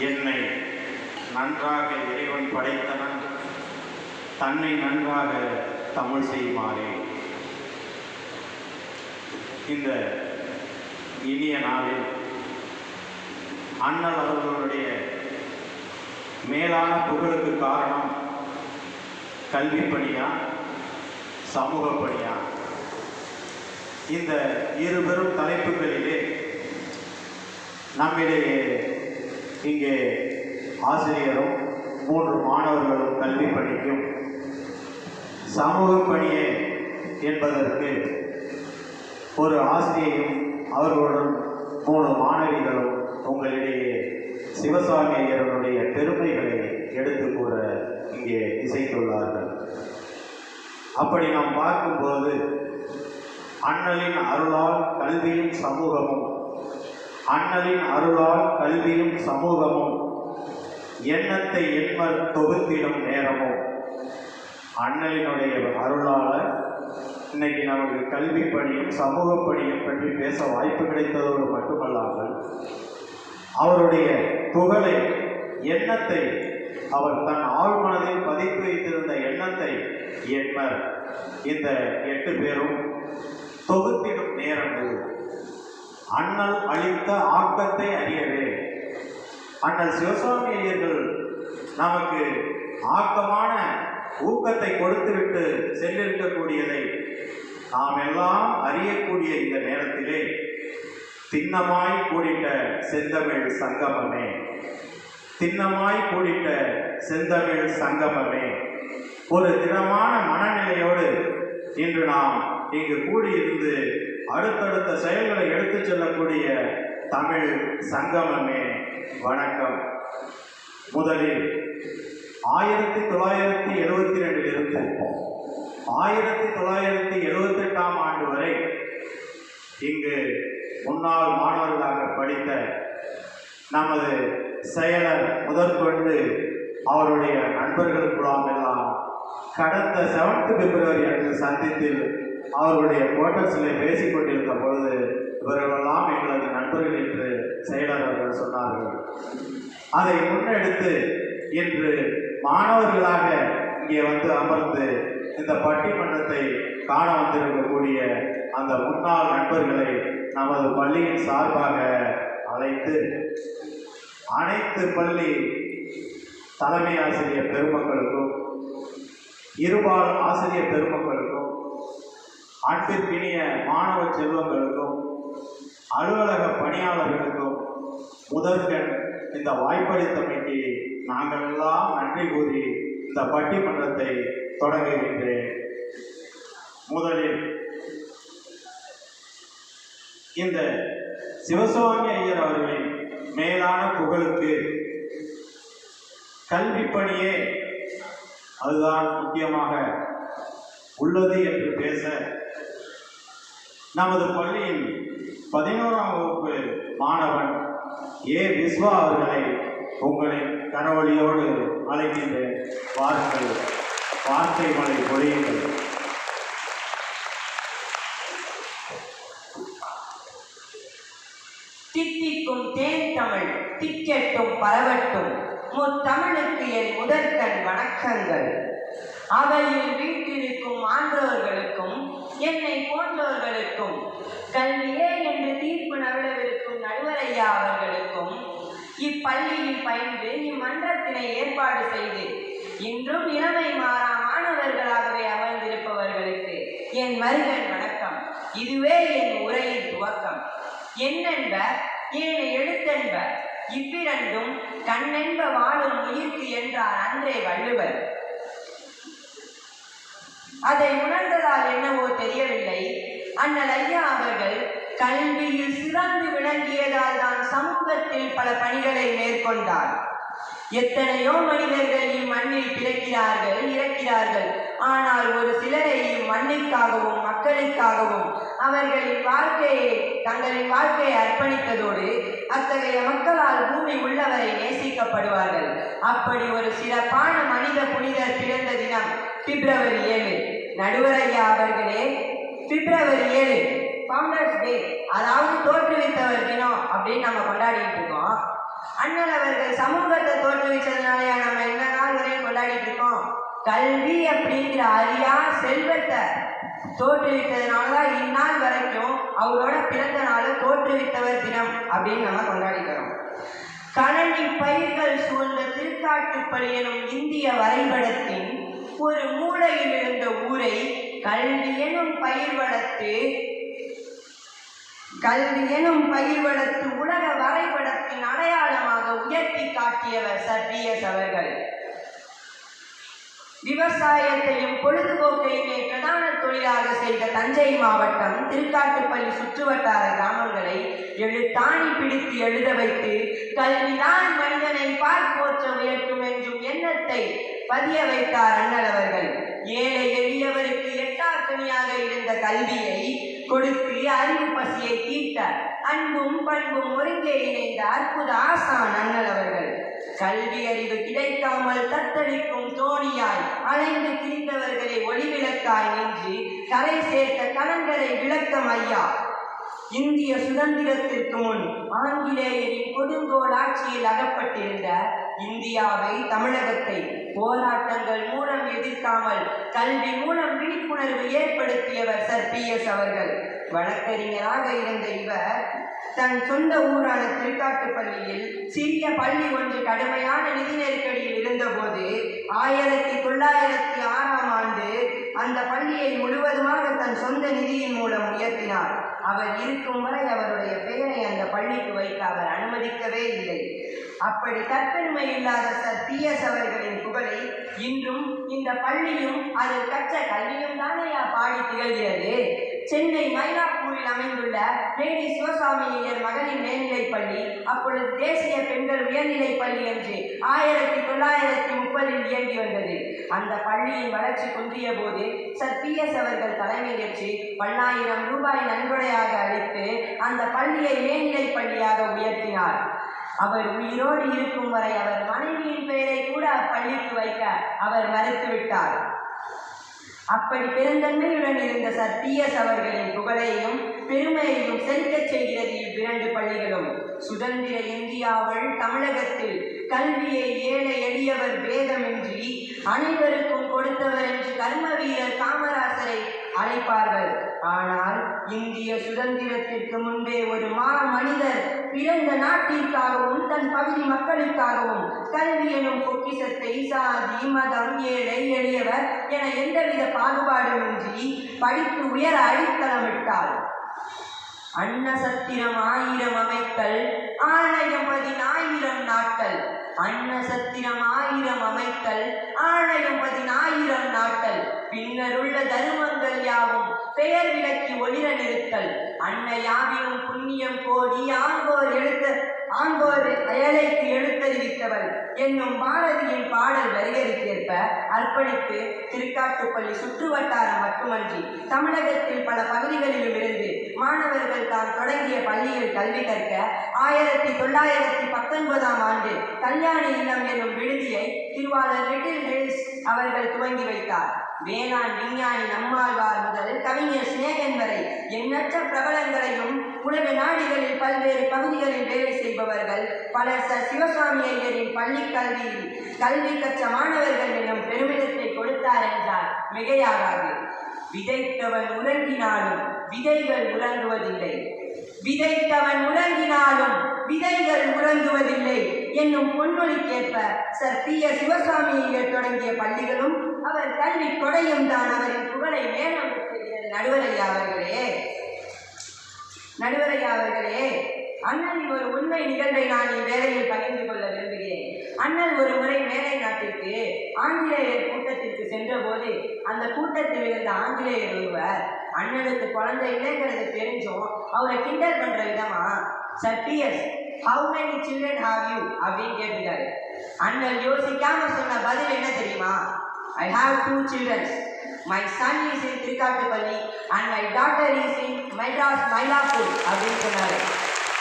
என்னை நன்றாக இறைவன் படைத்தவன், தன்னை நன்றாக தமிழ் செய்யுமாறே. இந்த இனிய நாளில் அண்ணல் அவர்களுடைய மேலான புகழுக்கு காரணம் கல்வி பணியா, சமூக பணியா? இந்த இரு பெரும் தலைப்புகளிலே நம்மிடையே இங்கே ஆசிரியரும் 3 மாணவர்களும் கல்வி பணிக்கும், சமூக பணியே என்பதற்கு ஒரு ஆசிரியையும் அவர்களுடன் 3 மாணவிகளும் உங்களிடையே சிவசாமி ஐயருடைய பெருமைகளை எடுத்து கூற இங்கே இசைத்துள்ளார்கள். அப்படி நாம் பார்க்கும்போது அண்ணலின் அருளால் கல்வியும் சமூகமும், அண்ணலின் அருளால் கல்வியும் சமூகமும், எண்ணத்தை எண்மர் தொகுத்திடும் நேரமும், அண்ணலினுடைய அருளால இன்னைக்கு நமக்கு கல்வி பணியும் சமூக பணியும் பற்றி பேச வாய்ப்பு கிடைத்ததோடு மட்டுமல்லாமல் அவருடைய புகழை, எண்ணத்தை, அவர் தன் ஆழ்மனதில் பதித்து வைத்திருந்த எண்ணத்தை எண்மர் இந்த 8 பேரும் தொகுத்திடும் நேரம் இது. அண்ணல் அளித்த ஆக்கத்தை அறியவே. அண்ணல் சிவசாமி ஐயர்கள் நமக்கு ஆக்கமான ஊக்கத்தை கொடுத்துவிட்டு சென்றிருக்கக்கூடியதை நாம் எல்லாம் அறியக்கூடிய இந்த நேரத்திலே திண்ணமாய் கூடிட்ட செந்தமிழ் சங்கமமே, திண்ணமாய் கூடிட்ட செந்தமிழ் சங்கமமே, ஒரு திடமான மனநிலையோடு இன்று நாம் இங்கு கூடியிருந்து அடுத்தடுத்த செயல்களை எடுத்துச் செல்லக்கூடிய தமிழ் சங்கமமே, வணக்கம். முதலில் 1972 1978 ஆண்டு வரை இங்கு முன்னாள் மாணவர்களாக படித்த நமது செயலர் முதற்கொண்டு அவருடைய நண்பர்களுக்குள்ளாம் எல்லாம் கடந்த 7th பிப்ரவரி அன்று சந்தித்தில் அவருடைய குவார்ட்டர்ஸில் பேசிக் கொண்டிருந்த பொழுது இவர்களெல்லாம் எங்களது நண்பர்கள் என்று செயலர் அவர்கள் சொன்னார்கள். அதை முன்னெடுத்து இன்று மாணவர்களாக இங்கே வந்து அமர்ந்து இந்த பட்டிமன்றத்தை காண வந்திருக்கக்கூடிய அந்த முன்னாள் நண்பர்களை நமது பள்ளியின் சார்பாக அழைத்து அனைத்து பள்ளி தலைமை ஆசிரியர் பெருமக்களுக்கும், இருபால் ஆசிரியர் பெருமக்களுக்கும், அன்பிற்கினிய மாணவ செல்வங்களுக்கும், அலுவலக பணியாளர்களுக்கும் முதற்கண் இந்த வாய்ப்பளித்தமைக்கு நாங்கள் எல்லாம் நன்றி கூறி இந்த பட்டிமன்றத்தை தொடங்குகின்றேன். முதலில் இந்த சிவசாமி ஐயர் அவர்களின் மேலான புகழுக்கு கல்வி பணியே அதுதான் முக்கியமாக உள்ளது என்று பேச நமது பள்ளியின் 11ஆம் வகுப்பு மாணவன் ஏ. விஸ்வா அவர்களை உங்களின் கரவொலியோடு அழைக்கின்றேன். வாருங்கள், வார்த்தை மழை பொழியுங்கள். தித்திக்கும் தேன் தமிழ் திக்கெட்டும் பரவட்டும், முத்தமிழுக்கு என் முதற்கண் வணக்கங்கள். அவையில் வீட்டிற்கும் ஆன்றோர்களுக்கும் என்னை போன்றவர்களுக்கும், கல்வியே என்று தீர்ப்பு நவிழவிருக்கும் நடுவரையா அவர்களுக்கும், இப்பள்ளியில் பயின்று இம்மன்றத்தினை ஏற்பாடு செய்து இன்றும் இளமை மாறா மாணவர்களாகவே அமர்ந்திருப்பவர்களுக்கு என் மருகன் வணக்கம். இதுவே என் உரையின் துவக்கம். எண்ணென்ப ஏனை எழுத்தென்ப இவ்விரண்டும் கண்ணென்ப வாழும் உயிர்க்கு என்றார் அன்றே வள்ளுவர். அதை உணர்ந்ததால் என்னவோ தெரியவில்லை, அண்ணல் ஐயா அவர்கள் கல்வியில் சிறந்து விளங்கியதால் தான் சமூகத்தில் பல பணிகளை மேற்கொண்டார். எத்தனையோ மனிதர்கள் இம்மண்ணில் பிறக்கிறார்கள், இறக்கிறார்கள். ஆனால் ஒரு சிலரை இம்மண்ணுக்காகவும் மக்களுக்காகவும் அவர்களின் வாழ்க்கையை, தங்களின் வாழ்க்கையை அர்ப்பணித்ததோடு அத்தகைய மக்களால் பூமி உள்ளவரை நேசிக்கப்படுவார்கள். அப்படி ஒரு சிறப்பான மனித புனிதர் பிறந்த தினம் பிப்ரவரி 7. நடுவரையா அவர்களே, பிப்ரவரி 7 ஃபவுண்டர்ஸ் டே, அதாவது தோற்றுவித்தவர் தினம் அப்படின்னு நம்ம கொண்டாடிட்டு இருக்கோம். அண்ணல் அவர்கள் சமூகத்தை தோற்றுவிச்சதுனாலயா நம்ம என்ன நாள் வரையும் கொண்டாடிட்டு இருக்கோம்? கல்வி அப்படிங்கிற அரியா செல்வத்தை தோற்றுவித்ததுனாலதான் இந்நாள் வரைக்கும் அவரோட பிறந்த நாளை தோற்றுவித்தவர் தினம் அப்படின்னு நம்ம கொண்டாடிக்கிறோம். கழனி பயிர்கள் சூழ்ந்த திருக்காட்டுப்பள்ளி எனும் இந்திய வரைபடத்தின் ஒரு மூலையில் இருந்த ஊரை கல்வி எனும் பயிர் வளர்த்து உலக வரைபடத்தின் அடையாளமாக உயர்த்தி காட்டியவர் சர் டி.எஸ். அவர்கள். விவசாயத்தையும் பொழுதுபோக்கையுமே பிரதான தொழிலாக செய்த தஞ்சை மாவட்டம் திருக்காட்டுப்பள்ளி சுற்றுவட்டார கிராமங்களை எழுத்தாணி பிடித்து எழுத வைத்து கல்விதான் மனிதனை பார்ப்போற்ற உயர்த்தும் என்றும் எண்ணத்தை பதிய வைத்தார் அண்ணல் அவர்கள். ஏழை எளியவருக்கு எட்டாக்கனியாக இருந்த கல்வியை கொடுத்து அறிவு பசியை தீர்த்த அன்பும் பண்பும் ஒருங்கே இணைந்த அற்புத ஆசான் அண்ணல் அவர்கள். கல்வி அறிவு கிடைக்காமல் தத்தளிக்கும் தோணியாய் அலைந்து திரிந்தவர்களை ஒளிவிளக்காய் நின்று கரை சேர்த்த கலங்கரை விளக்கம் ஐயா. இந்திய சுதந்திரத்திற்கு முன் ஆங்கிலேயரின் கொடுங்கோல் ஆட்சியில் அகப்பட்டிருந்த இந்தியாவை, தமிழகத்தை போராட்டங்கள் மூலம் எதிர்க்காமல் கல்வி மூலம் விழிப்புணர்வு ஏற்படுத்தியவர் சர் டி.எஸ். அவர்கள். வழக்கறிஞராக இருந்த இவர் தன் சொந்த ஊரான திருக்காட்டுப்பள்ளியில் சிறிய பள்ளி ஒன்று கடுமையான நிதி நெருக்கடியில் இருந்தபோது 1906ஆம் ஆண்டு அந்த பள்ளியை முழுவதுமாக தன் சொந்த நிதியின் மூலம் உயர்த்தினார். அவர் இருக்கும் வரை அவருடைய பெயரை அந்த பள்ளிக்கு வைக்க அவர் அனுமதிக்கவே இல்லை. அப்படி தற்பெருமை இல்லாத சர் டி.எஸ். அவர்களின் புகழை இன்றும் இந்த பள்ளியும் அதில் கற்ற கல்வியும் தானையா பாடி திகழ்கிறது. சென்னை மயிலாப்பூரில் அமைந்துள்ள லேடி சிவசாமி ஐயர் மகளிர் மேல்நிலைப் பள்ளி அப்பொழுது தேசிய பெண்கள் உயர்நிலைப் பள்ளி என்று 1930 இயங்கி வந்தது. அந்த பள்ளியின் வளர்ச்சி குன்றிய போது சர் டி.எஸ். அவர்கள் தலைமையேற்று 10,000 ரூபாய் நன்கொடையாக அளித்து அந்த பள்ளியை மேல்நிலைப் பள்ளியாக உயர்த்தினார். அவர் உயிரோடு இருக்கும் வரை அவர் மனைவியின் பெயரை கூட அப்பள்ளிக்கு வைக்க அவர் மறுத்துவிட்டார். அப்படி பெருந்தன்மையுடன் இருந்த சர் டி.எஸ். அவர்களின் புகழையும் பெருமையையும் செலுத்தச் செய்கிறது இவ்விரண்டு பள்ளிகளும். சுதந்திர இந்தியாவில் தமிழகத்தில் கல்வியை ஏழை எளியவர் பேதமின்றி அனைவருக்கும் கொடுத்தவர் என்று கர்ம வீரர் காமராசரை அழைப்பார்கள். ஆனால் இந்திய சுதந்திரத்திற்கு முன்பே ஒரு மனிதர் பிறந்த நாட்டிற்காகவும் தன் பகுதி மக்களுக்காகவும் கல்வி எனும் பொக்கிஷத்தை சாதி, மதம், ஏழை எளியவர் என எந்தவித பாகுபாடுமின்றி படித்து உயர அடித்தளமிட்டார். அன்னசத்திரம் 1000 அமைத்தல், ஆணையம் 10,000 நாட்டல். அன்னசத்திரம் 1000 அமைத்தல், ஆணையம் 10,000 நாட்டல். பின்னருள்ள தருமங்கள் யாவும் பெயர் விளக்கி ஒளிர நிறுத்தல். அன்னையாவினும் புண்ணியம் கோடி ஆங்கோர் அயலைக்கு எழுத்தறிவித்தவள் என்னும் பாரதியின் பாடல் வரிகளுக்கேற்ப அர்ப்பணித்து திருக்காட்டுப்பள்ளி சுற்று வட்டாரம் மட்டுமன்றி தமிழகத்தில் பல பகுதிகளிலும் இருந்து மாணவர்கள் தான் தொடங்கிய பள்ளியில் கல்வி கற்க 1919ஆம் ஆண்டு கல்யாணி இல்லம் என்னும் விடுதியை திருவாளர் லிட்டில் ஹில்ஸ் அவர்கள் துவங்கி வைத்தார். வேளாண் விஞ்ஞானி நம்மாழ்வார் முதல் கவிஞர் சிநேகன் வரை எண்ணற்ற பிரபலங்களையும் உலக நாடுகளில் பல்வேறு பகுதிகளில் வேலை செய்பவர்கள் பலர் சர் சிவசாமி ஐயரின் பள்ளி கல்வி கற்ற மாணவர்கள் என்னும் பெருமிதத்தை கொடுத்தார் என்றால் மிகையாகாது. விதைத்தவன் உறங்கினாலும் விதைகள் உறங்குவதில்லை, விதைத்தவன் உறங்கினாலும் விதைகள் உறங்குவதில்லை என்னும் பொன்மொழிக்கேற்ப சர் டி.எஸ். சிவசாமி ஐயர் தொடங்கிய பள்ளிகளும் அவர் கல்வி கொடையும் தான் அவரின் புகழை மேலும் பெறுகிறது. நடுவரையா அவர்களே, அண்ணனின் ஒரு உண்மை நிகழ்வை நான் இவ்வேளையில் பகிர்ந்து கொள்ள விரும்புகிறேன். அண்ணன் ஒரு முறை மேலை நாட்டிற்கு ஆங்கிலேயர் கூட்டத்திற்கு சென்ற போது அந்த கூட்டத்தில் இருந்த ஆங்கிலேயர் ஒருவர் அண்ணனுக்கு குழந்தை இல்லைங்கிறது தெரிஞ்சும் அவரை கிண்டல் பண்ற விதமா sir DS. how many children have you அப்படின்னு கேட்டுக்காரு. அண்ணன் யோசிக்காம சொன்ன பதில் என்ன தெரியுமா? I have 2 children. My son is in Thirukattupalli and my daughter is in Mylapore அப்படின்னு சொன்னாரு.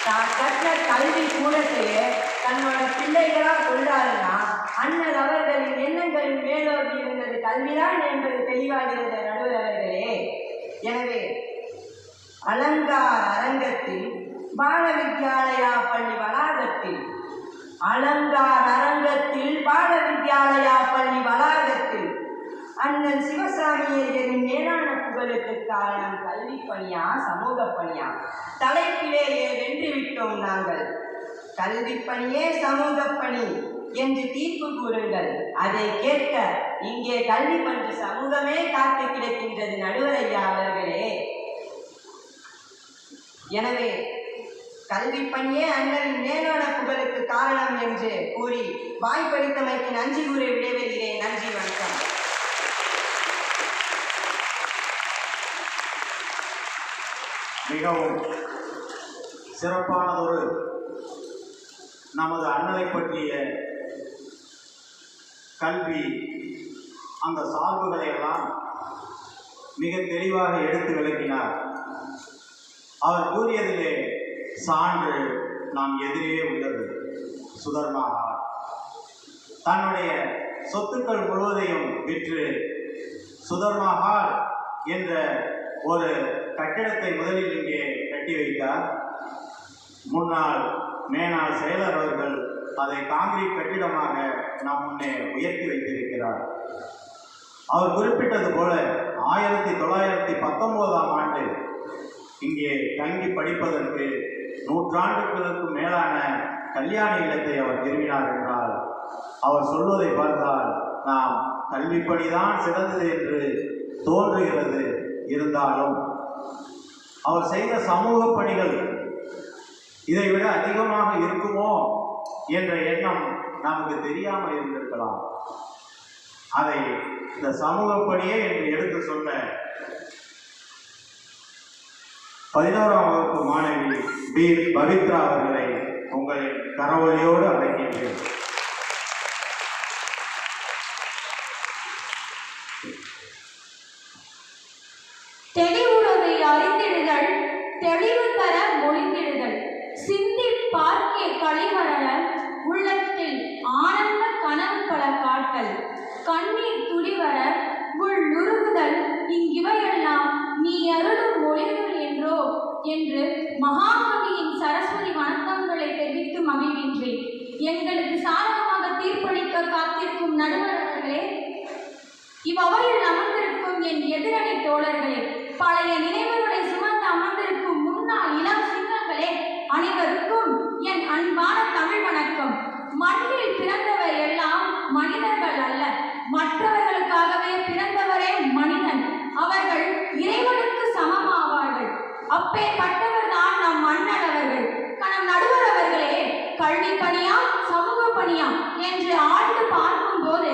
தான் கற்ற கல்வி கூடத்தையே தன்னோட பிள்ளைகளா கொண்டாருன்னா அண்ணன் அவர்களின் எண்ணங்களின் மேலோக்கி இருந்தது கல்விதான் என்பது தெளிவாகிறது நடுவர் அவர்களே. எனவே அலங்கார் அரங்கத்தில் பால வித்யாலயா பள்ளி வளாகத்தில் அலங்கார் அரங்கத்தில் பாட வித்யாலயா பள்ளி வளாகத்தில் அண்ணன் சிவசாமி ஐயரின் மேலான புகழுக்கு காரணம் கல்வி பணியா சமூக பணியா? தலைப்பிலேயே வென்று விட்டோம் நாங்கள். கல்வி பணியே சமூக பணி என்று தீர்ப்பு கூறுங்கள். அதை கேட்க இங்கே கல்வி பணி சமூகமே காத்து கிடக்கின்றது நடுவர் ஐயா அவர்களே. எனவே கல்வி பணியே அண்ணனின் மேலான புகழுக்கு காரணம் என்று கூறி வாய்ப்பளித்தமைக்கு நன்றி கூறி விடைபெறுகிறேன். நன்றி, வணக்கம். மிகவும் சிறப்பானதொரு நமது அண்ணலை பற்றிய கல்வி அந்த சார்புகளை எல்லாம் மிக தெளிவாக எடுத்து விளக்கினார். அவர் கூறியதிலே சான்று நாம் எதிரே உள்ளது. சுதர்மாகார் தன்னுடைய சொத்துக்கள் முழுவதையும் விற்று சுதர்மாகார் என்ற ஒரு கட்டிடத்தை முதலில் இங்கே கட்டி வைத்தார். முன்னாள் மேனாள் செயலர் அவர்கள் அதை காங்கிரீட் கட்டிடமாக நம் முன்னே உயர்த்தி வைத்திருக்கிறார். அவர் குறிப்பிட்டது போல 1919ஆம் ஆண்டு இங்கே தங்கி படிப்பதற்கு 100 ஆண்டுகளுக்கு மேலான கல்யாண இல்லத்தை அவர் விரும்பினார் என்றால், அவர் சொல்வதை பார்த்தால் நாம் கல்விப்பணிதான் சிறந்தது என்று தோன்றுகிறது. இருந்தாலும் அவர் செய்த சமூக பணிகள் இதைவிட அதிகமாக இருக்குமோ என்ற எண்ணம் நமக்கு தெரியாமல் இருந்திருக்கலாம். அதை இந்த சமூக பணியே என்று எடுத்து சொன்ன 11ஆம் வகுப்பு மாணவி பி. பவித்ரா அவர்களை உங்களின் கரவொலியோடு அழைக்கின்றேன். தெளிவுறவை அறிந்திடுதல், தெளிவு தர மொழிந்திடுதல், சிந்தி பார்க்கே களிவரல, உள்ளத்தில் ஆனந்த கனவு பல காட்டல், கண்ணீர் துளிவர உள் நுருகுதல், இங்கிவையெல்லாம் நீ அருளும் மொழிகள் என்றோ என்று மகாகவியின் சரஸ்வதி வணக்கங்களை தெரிவித்து மகிழ்கின்றேன். எங்களுக்கு சாதகமாக தீர்ப்பளிக்க காத்திருக்கும் நடுவர்களே, இவ்வவையில் அமர்ந்திருக்கும் என் எதிரணி தோழர்களே, பழைய நினைவுகளை சுமந்து அமர்ந்திருக்கும் முன்னாள் இளம் சிங்கங்களே, அனைவருக்கும் என் அன்பான தமிழ் வணக்கம். மண்ணில் பிறந்தவர் எல்லாம் மனிதர்கள் அல்ல, மற்றவர்களுக்காகவே பிறந்தவரே மனிதன். அவர்கள் இறைவனுக்கு சமமாவார்கள். அப்பேற்பட்டவர் தான் நம் அண்ணல் அவர்கள். நம் நடுவர் அவர்களே, கல்வி பணியா சமூக பணியா என்று ஆழ்ந்து பார்க்கும் போது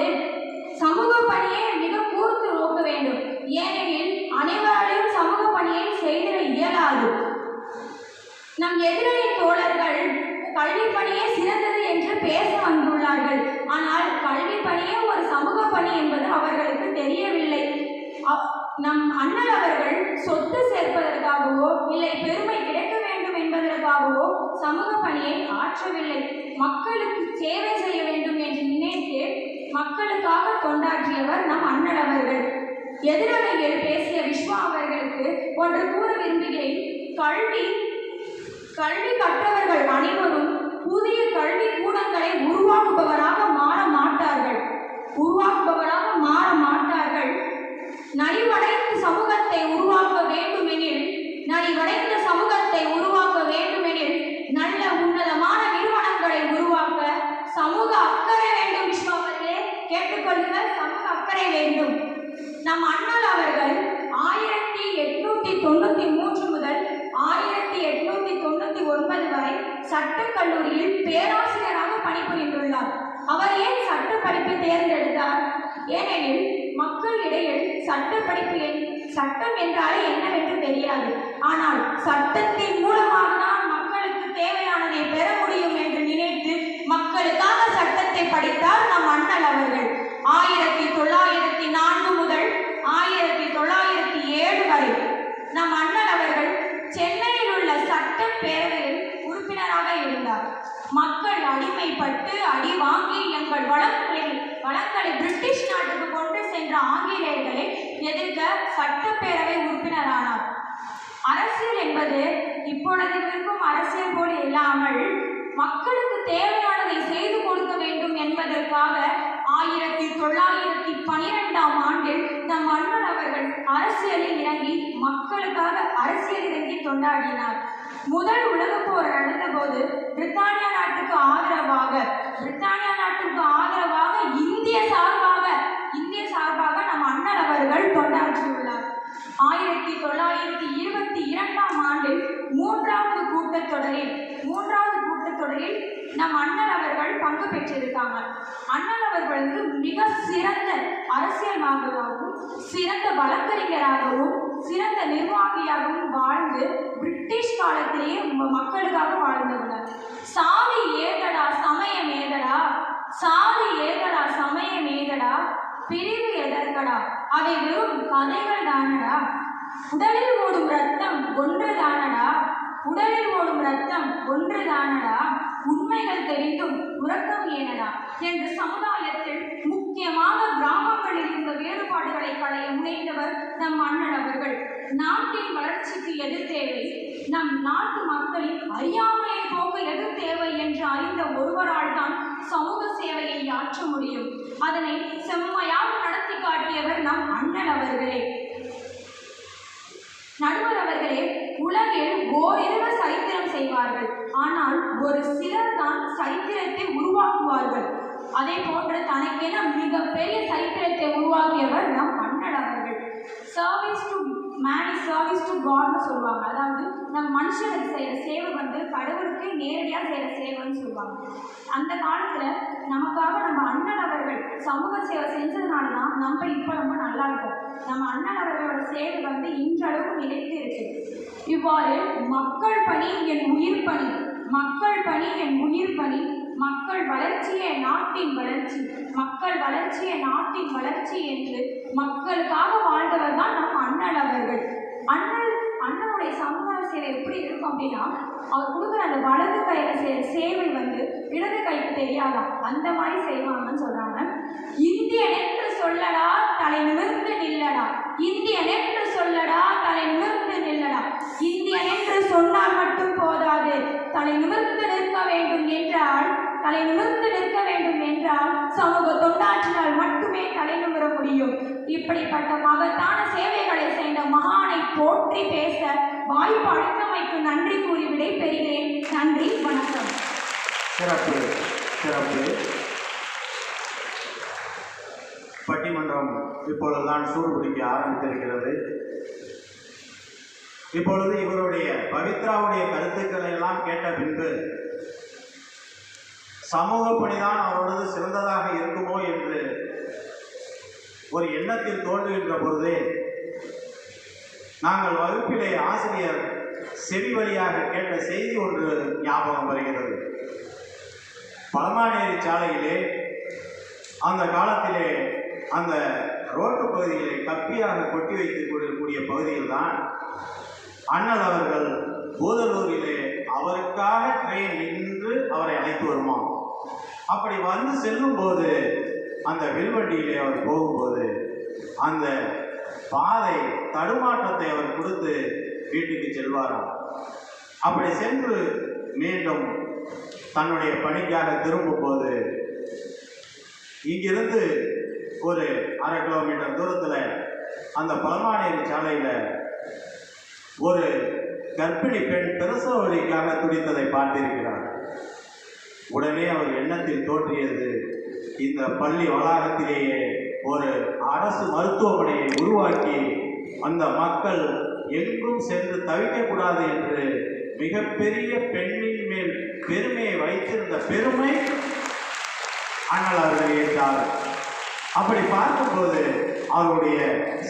சமூக பணியை மிக கூர்ந்து நோக்க வேண்டும். ஏனெனில் அனைவராலையும் சமூக பணியை செய்திட இயலாது. நம் எதிரணி தோழர்கள் கல்வி பணியே சிறந்தது என்று பேச வந்துள்ளார்கள். ஆனால் கல்வி பணியே ஒரு சமூக பணி என்பது அவர்களுக்கு தெரியவில்லை. நம் அண்ணல் அவர்கள் சொத்து சேர்ப்பதற்காகவோ இல்லை பெருமை கிடைக்க வேண்டும் என்பதற்காகவோ சமூக பணியை ஆற்றவில்லை. மக்களுக்கு சேவை செய்ய வேண்டும் என்று நினைத்து மக்களுக்காக கொண்டாற்றியவர் நம் அண்ணல் அவர்கள். எதிரணியில் பேசிய விஸ்வா அவர்களுக்கு ஒன்று கூற விரும்புகிறேன். கல்வி கற்றவர்கள் அனைவரும் புதிய கல்வி கூடங்களை உருவாக்குபவராக மாற மாட்டார்கள். நலிவடைந்த சமூகத்தை உருவாக்க வேண்டுமெனில் நல்ல உன்னதமான நிறுவனங்களை உருவாக்க சமூக அக்கறை வேண்டும். விஸ்வா அவர்களே, கேட்டுக்கொள்ளுங்கள், சமூக அக்கறை வேண்டும். நம் அண்ணல் அவர்கள் 1893 முதல் 1899 வரை சட்டக்கல்லூரியில் பேராசிரியராக பணிபுரிந்துள்ளார். அவர் ஏன் சட்ட படிப்பை தேர்ந்தெடுத்தார்? ஏனெனில் மக்களிடையில் சட்டம் என்றாலே என்னவென்று தெரியாது. ஆனால் சட்டத்தின் மூலமாக தான் மக்களுக்கு தேவையானதை பெற முடியும் என்று நினைத்து மக்களுக்காக சட்டத்தை படித்தார் நம் அண்ணல் அவர்கள். 1904 முதல் 1907 வரை நம் அண்ணல் அவர்கள் சென்னையில் உள்ள சட்டப்பேரவையில் உறுப்பினராக இருந்தார். மக்கள் அடிமைப்பட்டு அடி வாங்கி எங்கள் வளங்களை பிரிட்டிஷ் நாட்டுக்கு கொண்டு சென்ற ஆங்கிலேயர்களை எதிர்க்க சட்டப்பேரவை உறுப்பினரானார். அரசியல் என்பது இப்பொழுது இருக்கும் அரசியல் போல் இல்லாமல் மக்களுக்கு தேவையானதை செய்து கொடுக்க வேண்டும் என்பதற்காக 1912ஆம் ஆண்டில் நம் அண்ணல் அவர்கள் அரசியலில் இறங்கி மக்களுக்காக அரசியல் இறங்கி தொண்டாடினார். முதல் உலகப் போர் நடந்தபோது பிரித்தானியா நாட்டுக்கு ஆதரவாக இந்திய சார்பாக நம் அண்ணல் அவர்கள் தொண்டாற்றியுள்ளார். 1922ஆம் ஆண்டில் மூன்றாவது கூட்டத்தொடரில் நம் அண்ணல் அவர்கள் பங்கு பெற்றிருக்காங்க. அண்ணல் அவர்களுக்கு மிக சிறந்த அரசியல்வாதியாகவும் சிறந்த வழக்கறிஞராகவும் சிறந்த நிர்வாகியாகவும் வாழ்ந்து பிரிட்டிஷ் காலத்திலேயே மக்களுக்காக வாழ்ந்தவங்க. சாதி ஏதடா சமயம் ஏதடா பிரிவு எதற்கடா, அவை வெறும் கதைகள் தானடா, உடலில் ஓடும் ரத்தம் ஒன்றுதானடா, உண்மைகள் தெரிந்தும் உறக்கம் ஏனடா என்று சமுதாயத்தில் முக்கியமாக கிராமங்களில் இருந்த வேறுபாடுகளை களைய முனைந்தவர் நம் அண்ணல் அவர்கள். நாட்டின் வளர்ச்சிக்கு எது தேவை, நம் நாட்டு மக்களின் அறியாமையை போக்க எது தேவை என்று அறிந்த ஒருவரால் தான் சமூக சேவையை ஆற்ற முடியும். அதனை செம்மையாக நடத்தி காட்டியவர் நம் அண்ணல் அவர்களே. நடுவர் அவர்களே, உலகில் ஓரிரவு சரித்திரம் செய்வார்கள், ஆனால் ஒரு சிலர் தான் சரித்திரத்தை உருவாக்குவார்கள். அதே போன்று தனக்கென மிகப்பெரிய சரித்திரத்தை உருவாக்கியவர் நம் அண்ணல் அவர்கள். Service to man is service to காட்னு சொல்லுவாங்க. அதாவது நம் மனுஷனுக்கு செய்கிற சேவை கடவுளுக்கு நேரடியாக செய்கிற சேவைன்னு சொல்லுவாங்க. அந்த காலத்தில் நமக்காக நம்ம அண்ணல் அவர்கள் சமூக சேவை செஞ்சதுனால தான் நம்ம இப்போ ரொம்ப நல்லா இருக்கோம். நம்ம அண்ணல் அவர்களோட சேவை இன்றளவு நிலைத்து இருக்கு. இவ்வாறு மக்கள் பணி என் உயிர் பணி, மக்கள் வளர்ச்சியே நாட்டின் வளர்ச்சி என்று மக்களுக்காக வாழ்ந்தவர் தான் நம் அண்ணல் அவர்கள். அண்ணனுடைய சமூக சேவை எப்படி இருக்கும் அப்படின்னா, அவர் கொடுக்குற அந்த வலது கையில் செய்கிற சேவை இடது கைக்கு தெரியாதான், அந்த மாதிரி செய்வாங்கன்னு சொல்கிறாங்க. இந்தியன் என்று சொல்லடா தலை நிமிர்ந்து நில்லடா, இந்தியன் என்று சொன்னால் மட்டும் போதாது, தலை நிமிர்ந்து நிற்க வேண்டும் என்றால் சமூக தொண்டாற்றினால் மட்டுமே தலை நிமிர முடியும். இப்படிப்பட்ட மகத்தான சேவைகளை செய்த மகானை போற்றி பேச வாய்ப்பு அளித்தமைக்கு நன்றி கூறி விடை பெறுகிறேன். நன்றி, வணக்கம். சிறப்பு. பட்டிமன்றம் இப்பொழுதுதான் சூடுபிடிக்க ஆரம்பித்திருக்கிறது. இப்பொழுது இவருடைய பவித்ராவுடைய கருத்துக்களை எல்லாம் கேட்ட பின்பு சமூக பணிதான் அவரோடது சிறந்ததாக இருக்குமோ என்று ஒரு எண்ணத்தில் தோன்றுகின்ற பொழுதே நாங்கள் வகுப்பிலே ஆசிரியர் செவி வழியாக கேட்ட செய்தி ஒன்று ஞாபகம் வருகிறது. பழமானேரி சாலையிலே அந்த காலத்திலே அந்த ரோட்டு பகுதியிலே கப்பியாக கொட்டி வைத்துக் கொள்ளக்கூடிய பகுதியில் தான் அண்ணல் அவர்கள் பூதலூரிலே அவருக்காக ட்ரெயின் நின்று அவரை அழைத்து வருமாம். அப்படி வந்து செல்லும் போது அந்த வில்வண்டியிலே அவர் போகும்போது அந்த பாதை தடுமாற்றத்தை அவர் கொடுத்து வீட்டுக்கு செல்வாராம். அப்படி சென்று மீண்டும் தன்னுடைய பணிக்காக திரும்பும் போது இங்கிருந்து ஒரு 1/2 கிலோமீட்டர் தூரத்தில் அந்த பழமானேரி சாலையில் ஒரு கர்ப்பிணி பெண் பிரசவ வலிக்காக துடித்ததை பார்த்திருக்கிறார். உடனே அவர் எண்ணத்தில் தோன்றியது, இந்த பள்ளி வளாகத்திலேயே ஒரு அரசு மருத்துவமனையை உருவாக்கி அந்த மக்கள் எங்கும் சென்று தவிக்கக்கூடாது என்று மிகப்பெரிய பெண்ணின் மேல் பெருமையை வைத்திருந்த பெருமை அண்ணல் அவர்கள் ஏற்றார். அப்படி பார்க்கும்போது அவருடைய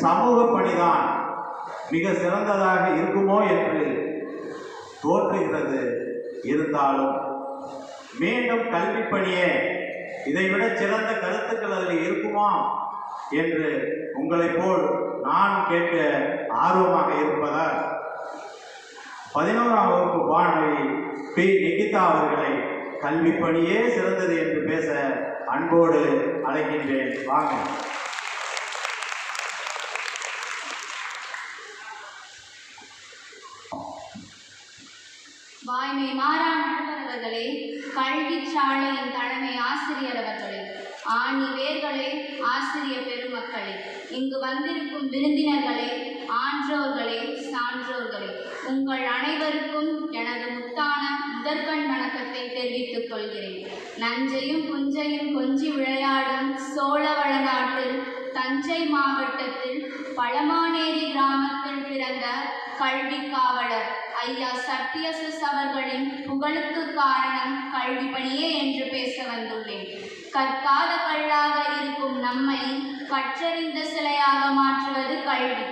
சமூக பணிதான் மிக சிறந்ததாக இருக்குமோ என்று தோன்றுகிறது. இருந்தாலும் மீண்டும் கல்வி பணியே இதைவிட சிறந்த கருத்துக்கள் அதில் இருக்குமா என்று உங்களைப் போல் நான் கேட்க ஆர்வமாக இருப்பதால் 11ஆம் வகுப்பு மாணவி பி. நிகிதா அவர்களை கல்வி பணியே சிறந்தது என்று பேச அன்போடு அழைக்கின்றேன். வாங்க. வாய்மை மாறா நண்பர்களே, கல்விச்சாலையின் தலைமை ஆசிரியர் அவர்களே, ஆணி வேர்களே, ஆசிரிய பெருமக்களே, இங்கு வந்திருக்கும் விருந்தினர்களே, ஆன்றோர்களே, சான்றோர்களே, உங்கள் அனைவருக்கும் எனது முத்தான முதற்கண் வணக்கத்தை தெரிவித்துக் கொள்கிறேன். நஞ்சையும் புஞ்சையும் கொஞ்சி விளையாடும் சோழவள நாட்டில் தஞ்சை மாவட்டத்தில் பழமானேரி கிராமத்தில் பிறந்த கல்வி காவலர் ஐயா சத்யசஸ் அவர்களின் புகழுக்கு காரணம் கல்வி பணியே என்று பேச வந்துள்ளேன். கற்காத கல்லாக இருக்கும் நம்மை கற்றறிந்த சிலையாக மாற்றுவது கல்வி.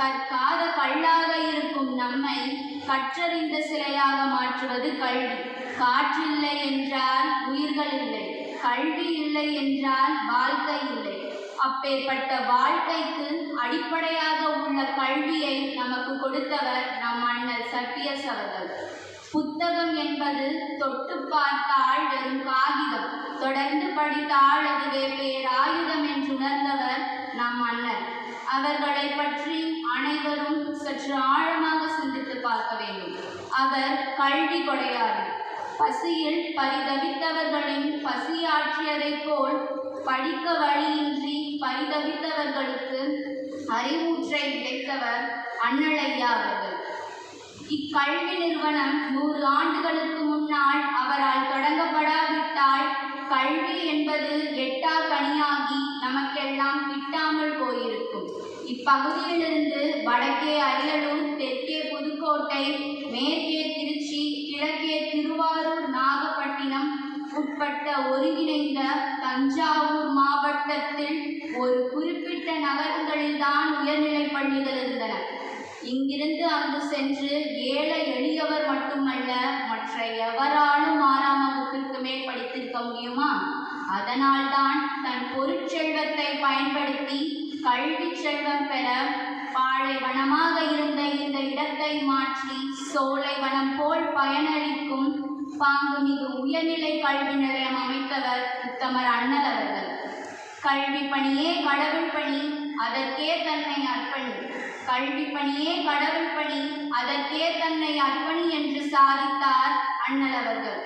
கற்காத கல்லாக இருக்கும் நம்மை கற்றறிந்த சிலையாக மாற்றுவது கல்வி. காற்றில்லை என்றால் உயிர்கள் இல்லை, கல்வி இல்லை என்றால் வாழ்க்கை இல்லை. அப்பேற்பட்ட வாழ்க்கைக்கு அடிப்படையாக உள்ள கல்வியை நமக்கு கொடுத்தவர் நம் அண்ணல் சத்யஸ் அவர்கள். புத்தகம் என்பது தொட்டு பார்த்தால் வெறும் காகிதம், தொடர்ந்து படித்தால் அதுவே பேராயுதம் என்று உணர்ந்தவர் நம் அண்ணன். அவர்களை பற்றி அனைவரும் சற்று ஆழமாக சிந்தித்து பார்க்க வேண்டும். அவர் கல்வி கொடையாளி. பசியில் பரிதவித்தவர்களின் பசியாற்றியதைப் போல் படிக்க வழியின்றி பரிதவித்தவர்களுக்கு அறிவூற்றை விதைத்தவர் அண்ணலையா அவர்கள். இக்கல்வி நிறுவனம் 100 ஆண்டுகளுக்கு முன்னால் அவரால் தொடங்கப்படாவிட்டால் கல்வி என்பது எட்டா கனியாகி நமக்கெல்லாம் கிட்டாமல் போயிருக்கும். இப்பகுதியிலிருந்து வடக்கே அரியலூர், தெற்கே புதுக்கோட்டை, மேற்கே திருச்சி, கிழக்கே திருவாரூர், நாகப்பட்டினம் உட்பட்ட ஒருங்கிணைந்த தஞ்சாவூர் மாவட்டத்தில் ஒரு குறிப்பிட்ட நகரங்களில்தான் உயர்நிலைப் பள்ளிகள் இருந்தன. இங்கிருந்து அங்கு சென்று ஏழை எளியவர் மட்டுமல்ல, மற்ற எவராலும் 6ஆம் வகுப்பிற்கு மேல் படித்திருக்க முடியுமா? அதனால்தான் தன் பொருட்செல்வத்தை பயன்படுத்தி கல்வி செல்வம் பெற பாலைவனமாக இருந்த இந்த இடத்தை மாற்றி சோலைவனம் போல் பயனளிக்கும் பாங்குமிகு உயர்நிலை கல்வி நிலையம் அமைத்தவர் உத்தமர் அண்ணல் அவர்கள். கல்வி பணியே கடவுள் பணி, அதற்கே தன்னை அர்ப்பணி. கல்வி பணியே கடவுள் பணி, அதற்கே தன்னை அர்ப்பணி என்று சாதித்தார் அண்ணல் அவர்கள்.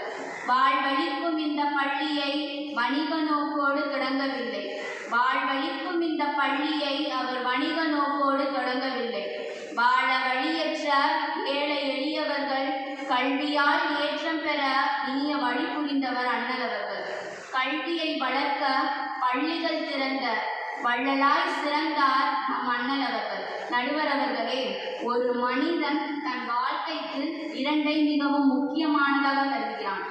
வாழ்வழிக்கும் இந்த பள்ளியை வணிக நோக்கோடு தொடங்கவில்லை. வாழ்வழிக்கும் இந்த பள்ளியை அவர் வணிக நோக்கோடு தொடங்கவில்லை. வாழ வழியற்ற ஏழை எளியவர்கள் கல்வியால் ஏற்றம் பெற இனிய வழி புரிந்தவர் அண்ணல் அவர்கள். கல்வியை வளர்க்க பள்ளிகள் திறந்த வள்ளலாய் சிறந்தார் நம் அண்ணல் அவர்கள். நடுவர் அவர்களே, ஒரு மனிதன் தன் வாழ்க்கைக்கு 2ஐ மிகவும் முக்கியமானதாக கருதுகிறான்.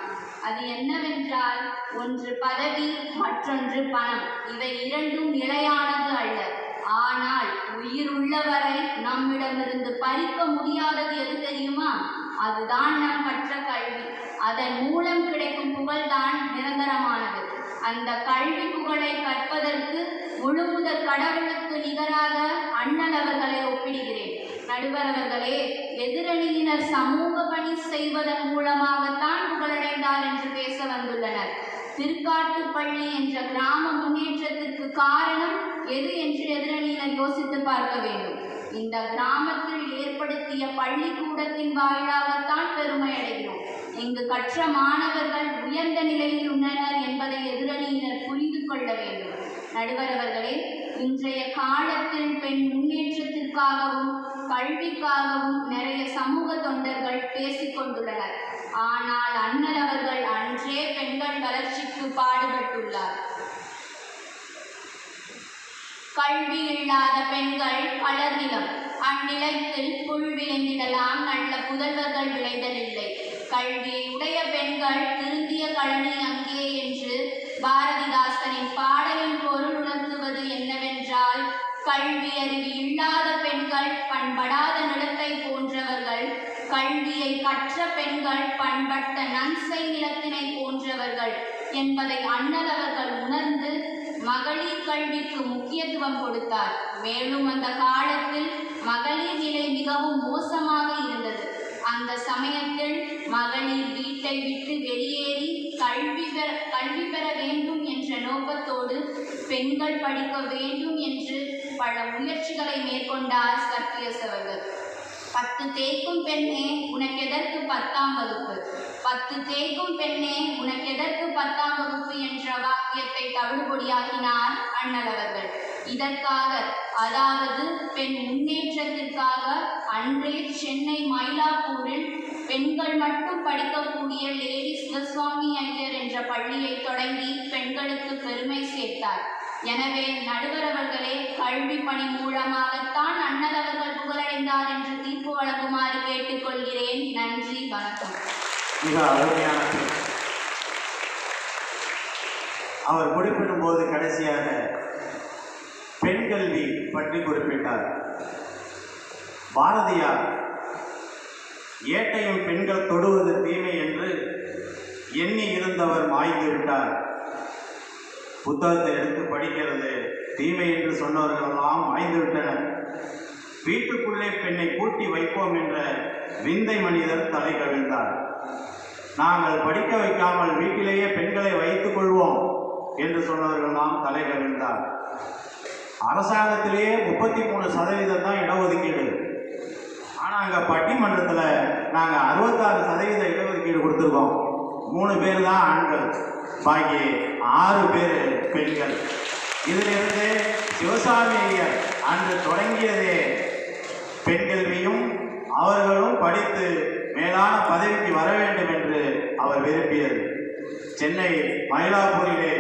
அது என்னவென்றால், ஒன்று பதவி, மற்றொன்று பணம். இவை இரண்டும் நிலையானது அல்ல. ஆனால் உயிர் உள்ளவரை நம்மிடமிருந்து பறிக்க முடியாதது எது தெரியுமா? அதுதான் நாம் கற்ற கல்வி. அதன் மூலம் கிடைக்கும் புகழ்தான் நிரந்தரமானது. அந்த கல்வி புகழை கற்பதற்கு முழுமுதற் கடவுளுக்கு நிகராக அண்ணல் அவர்களை ஒப்பிடுகிறேன். நடுவர் அவர்களே, எதிரணியினர் சமூக பணி செய்வதன் மூலமாகத்தான் புகழடைந்தார் என்று பேச வந்துள்ளனர். திருக்காட்டுப்பள்ளி என்ற கிராம முன்னேற்றத்திற்கு காரணம் எது என்று எதிரணியினர் யோசித்து பார்க்க வேண்டும். இந்த கிராமத்தில் ஏற்படுத்திய பள்ளிக்கூடத்தின் வாயிலாகத்தான் பெருமை அடைகிறோம். இங்கு கற்ற மாணவர்கள் உயர்ந்த நிலையில் உள்ளனர் என்பதை எதிரணியினர் புரிந்து கொள்ள வேண்டும். நடுவர் அவர்களே, இன்றைய காலத்தில் பெண் முன்னேற்றத்திற்காகவும் கல்விக்காகவும் நிறைய சமூக தொண்டர்கள் பேசிக்கொண்டுள்ளனர். ஆனால் அண்ணல் அவர்கள் அன்றே பெண்கள் வளர்ச்சிக்கு பாடுபட்டுள்ளார். கல்வி இல்லாத பெண்கள் பலர் நிலம், அந்நிலத்தில் புல் விளைந்திடலாம், நல்ல புதல்வர்கள் விளைதலில்லை. கல்வியை உடைய பெண்கள் திருந்திய கழனி அங்கே என்று பாரதிதாசனின் பாடலின் பொருள் உணர்த்துவது என்னவென்றால், கல்வி அறிவு இல்லாத பெண்கள் பண்படாத நிலத்தை போன்றவர்கள், கல்வியை கற்ற பெண்கள் பண்பட்ட நன்சை நிலத்தினை போன்றவர்கள் என்பதை அண்ணல் அவர்கள் உணர்ந்து மகளிர் கல்விக்கு முக்கியத்துவம் கொடுத்தார். மேலும் அந்த காலத்தில் மகளிர் நிலை மிகவும் மோசமாக இருந்தது. அந்த சமயத்தில் மகளிர் வீட்டை விட்டு வெளியேறி கல்வி பெற வேண்டும் என்ற நோக்கத்தோடு பெண்கள் படிக்க வேண்டும் என்று பல முயற்சிகளை மேற்கொண்டார் சத்யஸ் அவர்கள். 10 தேய்க்கும் பெண்ணே, உனக்கு எதற்கு 10ஆம் வகுப்பு? 10 தேய்க்கும் பெண்ணே உனக்கு எதற்கு 10ஆம் வகுப்பு என்ற வாக்கியத்தை தவிடுபொடியாக்கினார் அண்ணல் அவர்கள். இதற்காக, அதாவது பெண் முன்னேற்றத்திற்காக அன்றே சென்னை மயிலாப்பூரில் பெண்கள் மட்டும் படிக்கக்கூடிய லேடி சிவசுவாமி ஐயர் என்ற பள்ளியை தொடங்கி பெண்களுக்கு பெருமை சேர்த்தார். எனவே நடுவர் அவர்களே, கல்வி பணி மூலமாகத்தான் அண்ணல் அவர்கள் புகழடைந்தார் என்று தீர்ப்பு வழங்குமாறு கேட்டுக்கொள்கிறேன். நன்றி, வணக்கம். மிக அருமையான அவர் குறிப்பிடும் போது கடைசியாக பெண் கல்வி பற்றி குறிப்பிட்டார். பாரதியார் ஏட்டையும் பெண்கள் தொடுவது தீமை என்று எண்ணி இருந்தவர் மாய்ந்து விட்டார். புத்தகத்தை எடுத்து படிக்கிறது தீமை என்று சொன்னவர்களெல்லாம் மாய்ந்து விட்டனர். வீட்டுக்குள்ளே பெண்ணை பூட்டி வைப்போம் என்ற விந்தை மனிதர் தலை கவிழ்ந்தார். நாங்கள் படிக்க வைக்காமல் வீட்டிலேயே பெண்களை வைத்துக் கொள்வோம் என்று சொன்னவர்களெல்லாம் தலை கவிழ்ந்தார். அரசாங்கத்திலேயே 33% தான் இடஒதுக்கீடு. ஆனால் அங்கே பட்டிமன்றத்தில் நாங்கள் 66% இடஒதுக்கீடு கொடுத்துருக்கோம். 3 பேர் தான் ஆண்கள், பாக்கி 6 பேர் பெண்கள். இதிலிருந்து சிவசாமி ஐயர் அன்று தொடங்கியதே பெண் கல்வியும் அவர்களும் படித்து மேலான பதவிக்கு வர வேண்டும் என்று அவர் விரும்பியது. சென்னை மயிலாப்பூரிலே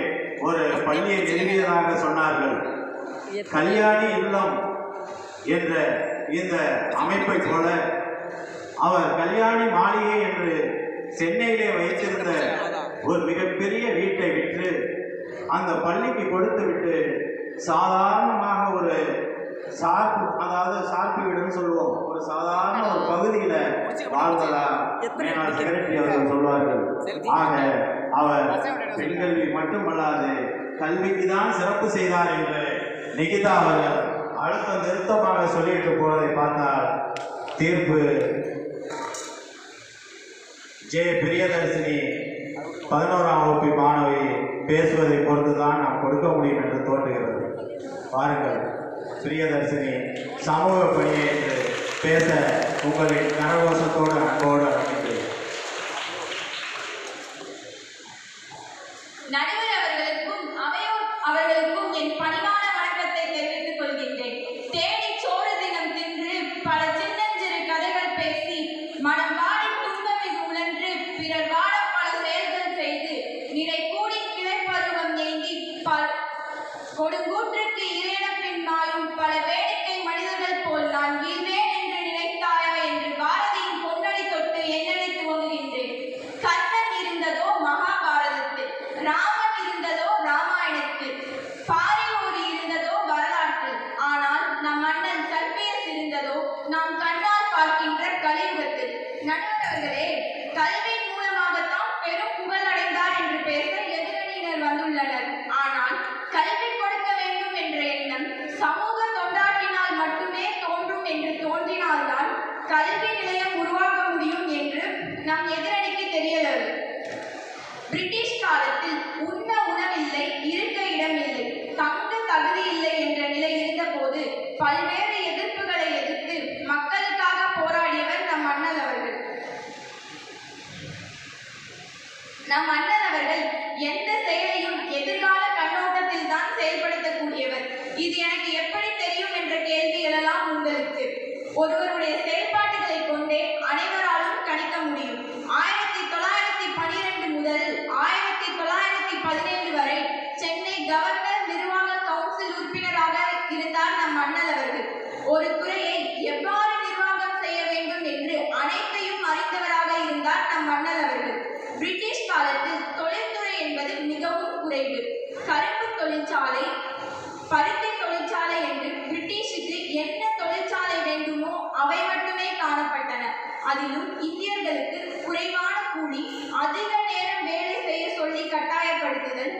ஒரு பள்ளியை நிறுவியதாக சொன்னார்கள். கல்யாணி இல்லம் என்ற இந்த அமைப்பை போல அவர் கல்யாணி மாளிகை என்று சென்னையிலே வைத்திருந்த ஒரு மிகப்பெரிய வீட்டை விற்று அந்த பள்ளிக்கு கொடுத்து விட்டு சாதாரணமாக ஒரு சார்பு வீடுன்னு சொல்லுவோம், ஒரு சாதாரண ஒரு பகுதியில் வாழ்வதா மேலாள் செக்ரட்டரி அவர்கள் சொல்வார்கள். ஆக அவர் பெண் கல்வி மட்டுமல்லாது கல்விக்கு தான் சிறப்பு செய்தார் என்று நிகிதா அவர்கள் அழுத்த நிறுத்தமாக சொல்லிட்டு போவதை பார்த்தால் தீர்ப்பு ஜே பிரியதர்சினி 11ஆம் வகுப்பு மாணவி பேசுவதை பொறுத்து தான் நாம் கொடுக்க முடியும் என்று தோன்றுகிறது. பாருங்கள், பிரியதர்சினி சமூக பணியை என்று பேச உங்களின் கரகோஷத்தோடு அன்போடு அழைக்கின்றேன். நடுவர் அவர்களுக்கும் அவையோர் அவர்களுக்கும் என் பணிவான வணக்கத்தை தெரிவித்துக் கொள்கின்றேன். தேடி சோறு தினம் தின்று பல சின்னஞ்சிறு கதைகள் பேசி மனம் வாடி துன்பமிகு உழன்று பிறர் வாட பல செயல்கள் செய்து நிறை கூடி கிளை பருவம் ஏங்கி கொடுங்கூற்றுக்கு இறைன பின் மாயும் பல வேடிக்கை மனிதர்கள் போல் நான் வீழ்வேன் என்று நினைத்தாயா என்று பாரதியின் பொன்னடி தொட்டு என்னடி துவங்குகின்றேன். கண்ணன் இருந்ததோ மகாபாரதத்தில், ராமன் இருந்ததோ ராமாயணத்தில், பாரியூர் இருந்ததோ வரலாற்றில், ஆனால் நம் அண்ணன் கல்வியஸ் இருந்ததோ நாம் கண்ணால் பார்க்கின்ற கலியுகத்தில். நடுவர்களே, கல்வியின் மூலமாகத்தான் பெரும் புகழ் அடைந்தார் என்று பேச எதிரணியினர் வந்துள்ளனர். ஆனால் கல்வி கொடுக்க வேண்டும் என்ற எண்ணம் சமூக தொண்டாற்றினால் மட்டுமே தோன்றும் என்று தோன்றினால்தான் கல்வி நிலையம் உருவாக்க முடியும் என்று நம் எதிரணிக்கு தெரியலது. பிரிட்டிஷ் காலத்தில் உண்ண உணவில்லை, இருக்க இடமில்லை, தங்க தகுதி இல்லை என்ற நிலை இருந்தபோது பல்வேறு எதிர்ப்புகளை எதிர்த்து மக்களுக்காக போராடியவர் நம் அண்ணல் அவர்கள். நம் அண்ணல் அவர்கள் எந்த செயலையும் எதிர்கால கண்ணோட்டத்தில் தான் செயல்படுத்தக்கூடியவர். இது எனக்கு எப்படி தெரியும் என்ற கேள்வி எழலாம் உங்களுக்கு. ஒருவருடைய செயல்பாடுகளை கொண்டே அனைவராலும் கணிக்க முடியும். 1912 முதல் 1917 வரை சென்னை கவர்னர் நிர்வாக கவுன்சில் உறுப்பினராக இருந்தார் நம் அண்ணல் அவர்கள். ஒரு துறையை எவ்வாறு நிர்வாகம் செய்ய வேண்டும் என்று அனைத்தையும் அறிந்தவராக இருந்தார் நம் அண்ணல் அவர்கள். பிரிட்டிஷ் காலத்தில் தொழில்துறை என்பது மிகவும் குறைவு. கரும்பு தொழிற்சாலை, பருத்தி தொழிற்சாலை என்று பிரிட்டிஷுக்கு என்ன தொழிற்சாலை வேண்டுமோ அவை மட்டுமே காணப்பட்டன. அதிலும் இந்தியர்களுக்கு குறைவான கூலி, அதிக நேரம் வேலை செய்ய சொல்லி கட்டாயப்படுத்துதல்,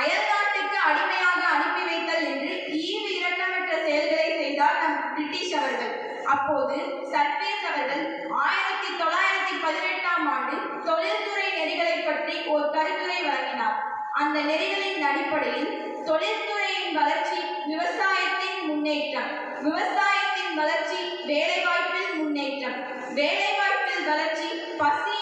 அயல்நாட்டுக்கு அடிமையாக அனுப்பி வைத்தல் என்று ஈவு இரக்கமற்ற செயல்களை செய்தார் நம் பிரிட்டிஷ் அவர்கள். அப்போது சர்வேஸ் அவர்கள் 1918ஆம் ஆண்டு தொழில்துறை நெறிகளை பற்றி ஒரு கருத்துரை வழங்கினார். அந்த நெறிகளின் அடிப்படையில் தொழில்துறையின் வளர்ச்சி விவசாயத்தின் முன்னேற்றம், விவசாயத்தின் வளர்ச்சி வேலைவாய்ப்பில் முன்னேற்றம், வேலைவாய்ப்பில் வளர்ச்சி பசி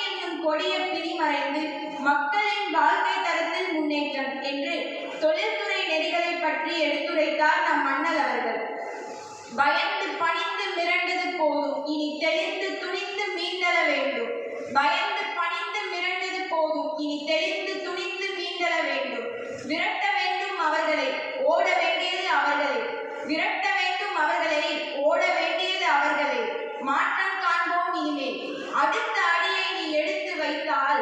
கொடிய பிடி மறைந்து மக்களின் வாழ்க்கை தரத்தில் முன்னேற்றம் என்று தொழில்துறை நெறிகளை பற்றி எடுத்துரைத்தார் நம் அண்ணல் அவர்கள். பயந்து பணிந்து மிரண்டது போதும், இனி தெளிந்து துணிந்து மீண்டல வேண்டும். பயந்து பணிந்து மிரண்டது போதும், இனி தெளிந்து துணிந்து மீண்டல வேண்டும். விரட்ட வேண்டும் அவர்களை, ஓட வேண்டியது அவர்களே. விரட்ட வேண்டும் அவர்களை, ஓட வேண்டியது அவர்களே. மாற்றம் காண்போம் இனிமேல். அடுத்த அடியை நீ எடுத்து வைத்தால்,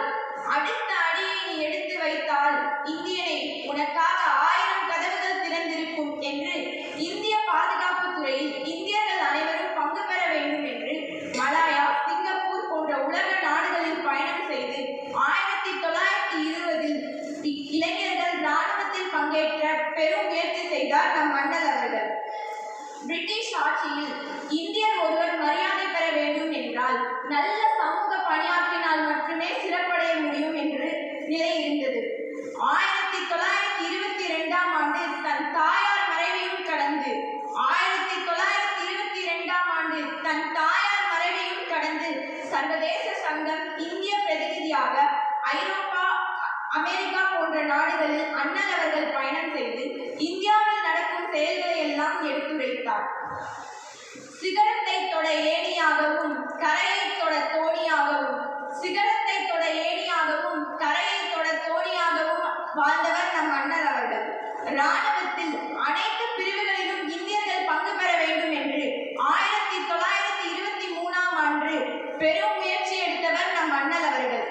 அடுத்த அடியை நீ எடுத்து வைத்தால் இந்தியனை உனக்காக 1000 கதவுகள் திறந்திருக்கும் என்று இந்திய பாதுகாப்பு துறையில் இந்தியர்கள் அனைவரும் பங்கு பெற வேண்டும் என்று மலாயா, சிங்கப்பூர் போன்ற உலக நாடுகளில் பயணம் செய்து 1920 இளைஞர்கள் இராணுவத்தில் பங்கேற்ற பெரும் முயற்சி செய்தார் நம் அண்ணல் அவர்கள். பிரிட்டிஷ் ஆட்சியில் இந்தியர் ஒருவர் மரியாதை பெற வேண்டும் என்றால் நல்ல சமூக பணியாற்றினால் மட்டுமே சிறப்படைய முடியும் என்று நிலை இருந்தது. 1922ஆம் ஆண்டு தன் தாயார் மறைவையும் கடந்து 1922ஆம் ஆண்டு தன் தாயார் மறைவையும் கடந்து சர்வதேச சங்கம் இந்திய பிரதிநிதியாக ஐரோப்பா, அமெரிக்கா போன்ற நாடுகளில் அண்ணல் அவர்கள் பயணம் செய்து இந்தியாவில் நடக்கும் செயல்களை எல்லாம் எடுத்துரைத்தார். சிகரத்தை தொட ஏணியாகவும் கரையை தொட தோணியாகவும், சிகரத்தை தொட ஏணியாகவும் கரையை தொட தோணியாகவும் வாழ்ந்தவர் நம் அண்ணல் அவர்கள். இராணுவத்தில் அனைத்து பிரிவுகளிலும் இந்தியர்கள் பங்கு பெற வேண்டும் என்று 1923ஆம் ஆண்டு பெரும் முயற்சி எடுத்தவர் நம் அண்ணல் அவர்கள்.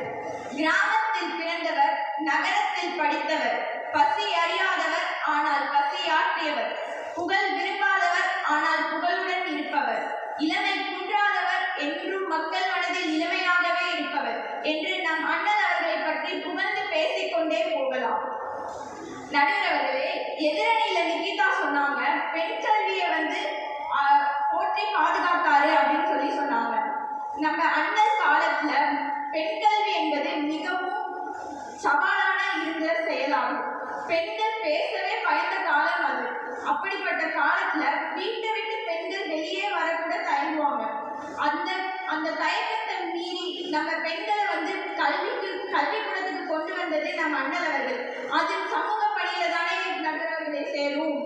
கிராமத்தில் பிறந்தவர், நகரத்தில் படித்தவர், பசி அறியாதவர் ஆனால் பசியாற்றியவர், புகழ் விரும்பாதவர் ஆனால் புகழுடன் இருப்பவர், இளமை குன்றாதவர் என்றும் மக்கள் மனதில் இளமையாகவே இருப்பவர் என்று நம் அண்ணல் அவர்களை பற்றி புகழ்ந்து பேசிக்கொண்டே போகலாம். நடுவர்களே, எதிரணியில நிகிதா சொன்னாங்க, பெண் கல்வியை போற்றி பாதுகாத்தாரு அப்படின்னு சொல்லி சொன்னாங்க. நம்ம அண்ணல் காலத்துல பெண் கல்வி என்பது மிகவும் சவாலான இருந்த செயலாகும். பெண்கள் பேசவே பயந்த காலம் அது. அப்படிப்பட்ட காலத்துல வீட்டை விட்டு பெண்கள் வெளியே வரக்கூட தயங்குவாங்க. அந்த தயக்கத்தை மீறி நம்ம பெண்களை கல்விக்கூடத்துக்கு கொண்டு வந்தது நம்ம அண்ணல் அவர்கள். அது சமூக பணியில தானே நடுவர்களை சேரும்.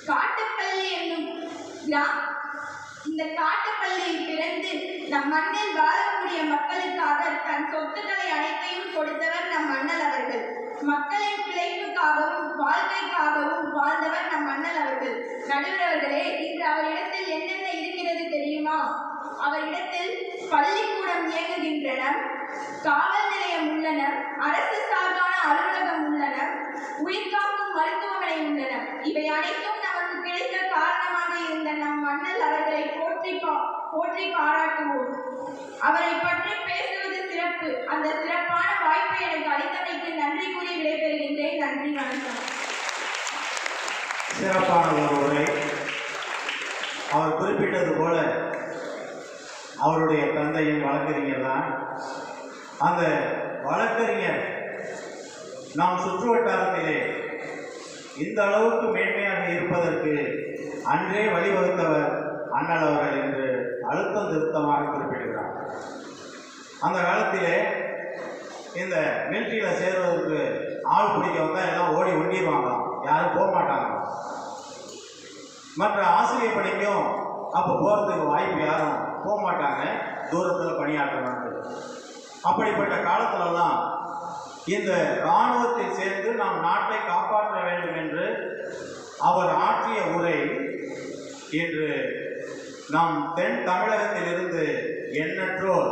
காட்டுப்பள்ளி என்னும் இந்த காட்டுப்பள்ளியில் பிறந்து நம் மண்ணில் வாழக்கூடிய மக்களுக்காக தன் சொத்துக்களை அனைத்தையும் கொடுத்தவர் நம் அண்ணல் அவர்கள். மக்களின் பிழைப்புக்காகவும் வாழ்க்கைக்காகவும் வாழ்ந்தவர் நம் அண்ணல் அவர்கள். நடுவர் அவர்களே, இன்று அவரிடத்தில் என்னென்ன இருக்கிறது தெரியுமா? அவரிடத்தில் பள்ளிக்கூடம் இயங்குகின்றன, காவல் நிலையம் உள்ளன, அரசு சார்பான அலுவலகம் உள்ளன, உயிர்காக்கும் மருத்துவமனை உள்ளன. இவை அனைத்தும் நமக்கு கிடைக்க காரணமாக இருந்த நம் அண்ணல் அவர்களை போற்றி பாராட்டுவோம். அவரை பற்றி பேசுவது சிறப்பு. அந்த சிறப்பான வாய்ப்பை எனக்கு அளித்தமைக்கு நன்றி கூறி விடைபெறுகின்றேன். நன்றி, வணக்கம். சிறப்பான ஒரு உரை. அவர் குறிப்பிட்டது போல அவருடைய தந்தையின் வழக்கறிஞர் தான். அந்த வழக்கறிஞர் நம் சுற்று வட்டாரத்திலே இந்த அளவுக்கு மேன்மையாக இருப்பதற்கு அன்றே வழிவகுத்தவர் அண்ணல் அவர்கள் என்று அழுத்தம் திருத்தமாக குறிப்பிடுகிறார். அந்த காலத்திலே இந்த மிலிட்ரியில் சேருவதற்கு ஆள் பிடிக்க வந்தால் எல்லாம் ஓடி ஒண்டிடுவாங்களாம், யாரும் போக மாட்டாங்க. மற்ற ஆசிரியர் பணிக்கும் அப்போ போகிறதுக்கு வாய்ப்பு யாரும் போக மாட்டாங்க, தூரத்தில் பணியாற்றணும். அப்படிப்பட்ட காலத்திலெல்லாம் இந்த இராணுவத்தில் சேர்ந்து நாம் நாட்டை காப்பாற்ற வேண்டும் என்று அவர் ஆற்றிய உரை இன்று நம் தென் தமிழகத்திலிருந்து எண்ணற்றோர்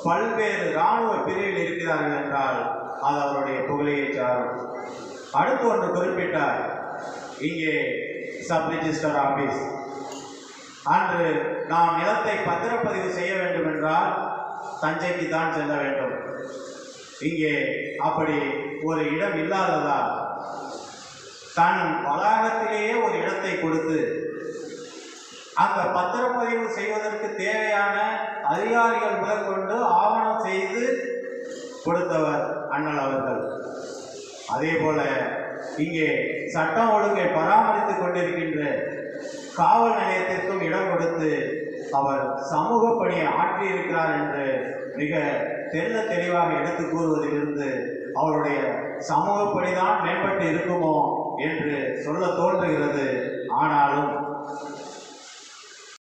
பல்வேறு இராணுவ பிரிவில் இருக்கிறார்கள் என்றால் அது அவருடைய புகழையை சாரும். அடுத்து ஒன்று குறிப்பிட்டார், இங்கே சப் ரிஜிஸ்டர் ஆபீஸ். அன்று நாம் நிலத்தை பத்திரப்பதிவு செய்ய வேண்டும் என்றால் தஞ்சைக்கு தான் செல்ல வேண்டும். இங்கே அப்படி ஒரு இடம் இல்லாததால் தன் வளாகத்திலேயே ஒரு இடத்தை கொடுத்து அந்த பத்திரப்பதிவு செய்வதற்கு தேவையான அதிகாரிகள் முதற்கொண்டு ஆவணம் செய்து கொடுத்தவர் அண்ணல் அவர்கள். அதே போல இங்கே சட்டம் ஒழுங்கை பராமரித்துக் கொண்டிருக்கின்ற காவல் நிலையத்திற்கும் இடம் கொடுத்து அவர் சமூக பணியை ஆற்றியிருக்கிறார் என்று மிக தெளிவாக எடுத்து கூறுவதிலிருந்து அவருடைய சமூக பணிதான் மேம்பட்டு இருக்குமோ என்று சொல்ல தோன்றுகிறது. ஆனாலும்